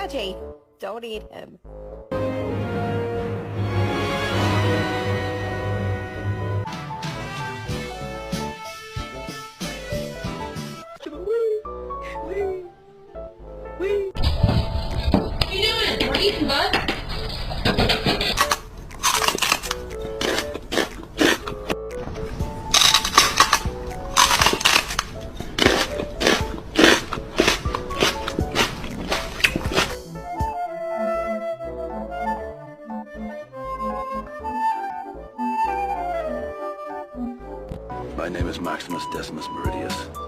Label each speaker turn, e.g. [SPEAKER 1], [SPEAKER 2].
[SPEAKER 1] Reggie, don't eat him.
[SPEAKER 2] What are you doing? We're eating, bud.
[SPEAKER 3] My name is Maximus Decimus Meridius.